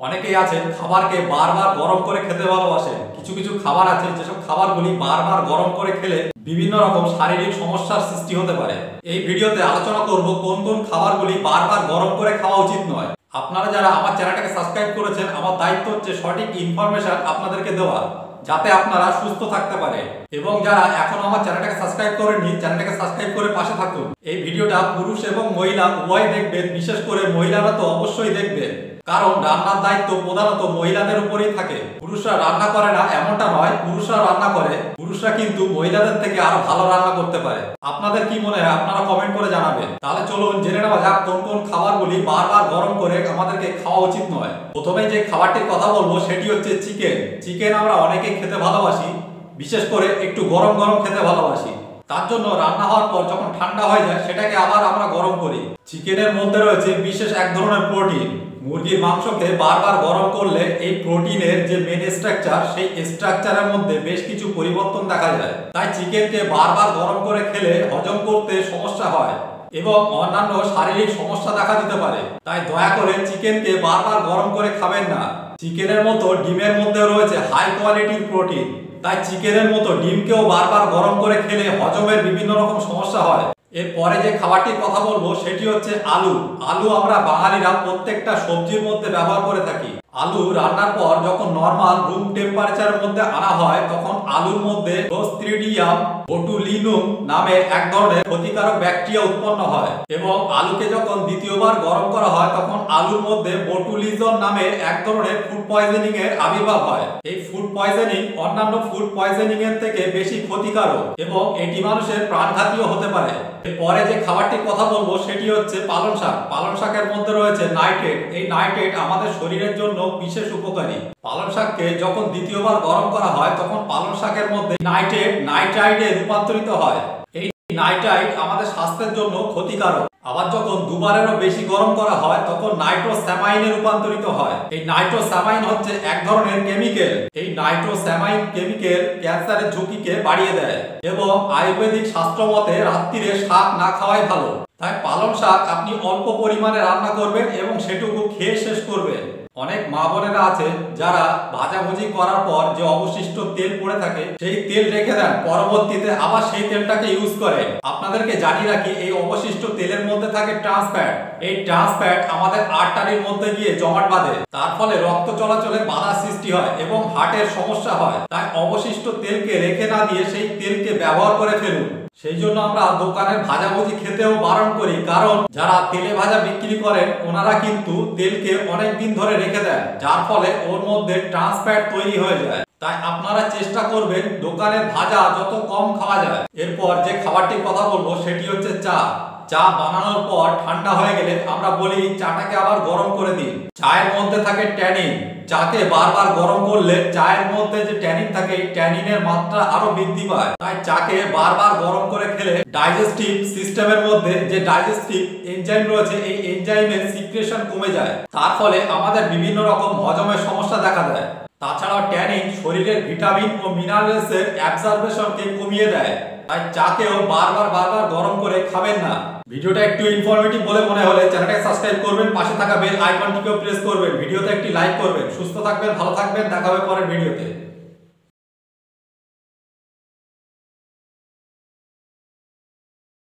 অনেকেই আছেন খাবারকে বারবার গরম করে খেতে ভালোবাসেন। কিছু কিছু খাবার আছে যেসব খাবারগুলি বারবার গরম করে খেলে বিভিন্ন রকম শারীরিক সমস্যার সৃষ্টি হতে পারে। এই ভিডিওতে আলোচনা করব কোন কোন খাবারগুলি বারবার গরম করে খাওয়া উচিত নয়। আপনারা যারা আমার চ্যানেলটাকে সাবস্ক্রাইব করেছেন, আমার দায়িত্ব হচ্ছে সঠিক ইনফরমেশন আপনাদেরকে দেওয়া, যাতে আপনারা সুস্থ থাকতে পারে। এবং যারা এখনো আমার চ্যানেলটাকে সাবস্ক্রাইব করেননি, চ্যানেলটাকে সাবস্ক্রাইব করে পাশে থাকুন। এই ভিডিওটা পুরুষ এবং মহিলা উভয় দেখবেন, বিশেষ করে মহিলারা তো অবশ্যই দেখবেন, কারণ রান্নার দায়িত্ব প্রধানত মহিলাদের উপরেই থাকে। পুরুষরা রান্না করে না এমনটা নয়, পুরুষরা রান্না করে। পুরুষরা কিন্তু মহিলাদের থেকে আরো ভালো রান্না করতে পারে। আপনাদের কি মনে হয় আপনারা কমেন্ট করে জানাবেন। তাহলে চলুন জেনে নেওয়া যাক কোন কোন খাবারগুলি বারবার গরম করে আমাদেরকে খাওয়া উচিত নয়। প্রথমে যে খাবারটির কথা বলবো সেটি হচ্ছে চিকেন। চিকেন আমরা অনেকেই খেতে ভালোবাসি, বিশেষ করে একটু গরম গরম খেতে ভালোবাসি। তার জন্য রান্না হওয়ার পর যখন ঠান্ডা হয়ে যায় সেটাকে আবার আমরা গরম করি। চিকেনের মধ্যে রয়েছে বিশেষ এক ধরনের প্রোটিন। মুরগির মাংসকে বারবার গরম করলে এই প্রোটিনের যে মেন স্ট্রাকচার, সেই স্ট্রাকচারের মধ্যে বেশ কিছু পরিবর্তন দেখা যায়। তাই চিকেনকে বারবার গরম করে খেলে হজম করতে সমস্যা হয় এবং অন্যান্য শারীরিক সমস্যা দেখা দিতে পারে। তাই দয়া করে চিকেনকে বারবার গরম করে খাবেন না। চিকেনের মতো ডিমের মধ্যে রয়েছে হাই কোয়ালিটির প্রোটিন। তাই চিকেনের মতো ডিমকেও বারবার গরম করে খেলে হজমের বিভিন্ন রকম সমস্যা হয়। এরপরে যে খাবারটির কথা বলবো সেটি হচ্ছে আলু। আলু আমরা বাঙালিরা প্রত্যেকটা সবজির মধ্যে ব্যবহার করে থাকি। আলু রান্নার পর যখন নরমাল রুম টেম্পারেচারের মধ্যে আনা হয়, তখন আলুর মধ্যে ক্লোস্ট্রিডিয়াম বোটুলিনুম নামে এক ধরনের ক্ষতিকারক ব্যাকটেরিয়া উৎপন্ন হয় এবং আলুকে যখন দ্বিতীয়বার গরম করা হয় তখন আলুর মধ্যে বোটুলিজম নামে এক ধরনের ফুড পয়জনিং এর আবির্ভাব হয়। এই ফুড পয়জনিং অন্যান্য ফুড পয়জনিং এর থেকে বেশি ক্ষতিকারক এবং এটি মানুষের প্রাণঘাতীও হতে পারে। এরপরে যে খাবারটির কথা বলবো সেটি হচ্ছে পালং শাক। পালং শাকের মধ্যে রয়েছে নাইট্রেট। এই নাইট্রেট আমাদের শরীরের জন্য বিশেষ উপকারী। পালং শাককে যখন দ্বিতীয়বার গরম করা হয় তখন পালং শাকের মধ্যে নাইট্রেট নাইট্রাইটে রূপান্তরিত হয়। এই নাইট্রাইট আমাদের স্বাস্থ্যের জন্য ক্ষতিকারক। আবার যখন দুবারেরও বেশি গরম করা হয় তখন নাইট্রোস্যামাইনে রূপান্তরিত হয়। এই নাইট্রোস্যামাইন হচ্ছে এক ধরনের কেমিক্যাল। এই নাইট্রোস্যামাইন কেমিক্যাল ক্যান্সারের ঝুঁকিকে বাড়িয়ে দেয় এবং আয়ুর্বেদিক শাস্ত্র মতে রাত্রিরে শাক না খাওয়াই ভালো। তাই পালং শাক আপনি অল্প পরিমাণে রান্না করবেন এবং সেটুকু খেয়ে শেষ করবেন। অনেক মা বোনেরা আছে যারা ভাজাভুজি করার পর যে অবশিষ্ট তেল পড়ে থাকে সেই তেল রেখে দেন, পরবর্তীতে আবার সেই তেলটাকে ইউজ করেন। আপনাদেরকে জানিয়ে রাখি, এই অবশিষ্ট তেলের মধ্যে থাকে ট্রান্স ফ্যাট। এই ট্রান্স ফ্যাট আমাদের আর্টারির মধ্যে গিয়ে জমাট বাঁধে, তার ফলে রক্ত চলাচলে বাধা সৃষ্টি হয় এবং হার্টের সমস্যা হয়। তাই অবশিষ্ট তেলকে রেখে না দিয়ে সেই তেলকে ব্যবহার করে ফেলুন। সেই জন্য আমরা দোকানের ভাজাভুজি খেতেও বারণ করি, কারণ যারা তেলে ভাজা বিক্রি করেন ওনারা কিন্তু তেলকে অনেক দিন ধরে রেখে দেন, যার ফলে ওর মধ্যে ট্রান্স ফ্যাট তৈরি হয়ে যায়। তাই আপনারা চেষ্টা করবেন দোকানের ভাজা যত কম খাওয়া যায়। এরপর যে খাবারটির কথা বলবো সেটি হচ্ছে চা। চা বানানোর পর ঠান্ডা হয়ে গেলে আমরা বলি চাটাকে আবার গরম করে দিন। চায়ের মধ্যে থাকে ট্যানিন। চাকে বারবার গরম করলে চায়ের মধ্যে যে ট্যানিন থাকে, এই ট্যানিনের মাত্রা আরো বৃদ্ধি পায়। তাই চাকে বারবার গরম করে খেলে ডাইজেস্টিভ সিস্টেমের মধ্যে যে ডাইজেস্টিভ এনজাইম রয়েছে, এই এনজাইমের সিক্রেশন কমে যায়। তার ফলে আমাদের বিভিন্ন রকম হজমের সমস্যা দেখা দেয়। তাছাড়াও ট্যানিন শরীরের ভিটামিন ও মিনারেলসের অ্যাবজর্বেশনকে কমিয়ে দেয়। তাই চাকেও বারবার গরম করে খাবেন না। ভিডিওটা একটু ইনফরমেটিভ বলে মনে হলে চ্যানেলটাকে সাবস্ক্রাইব করবেন, পাশে থাকা বেল আইকনটিকেও প্রেস করবেন, ভিডিওতে একটি লাইক করবেন। সুস্থ থাকবেন, ভালো থাকবেন, দেখা হবে পরের ভিডিওতে।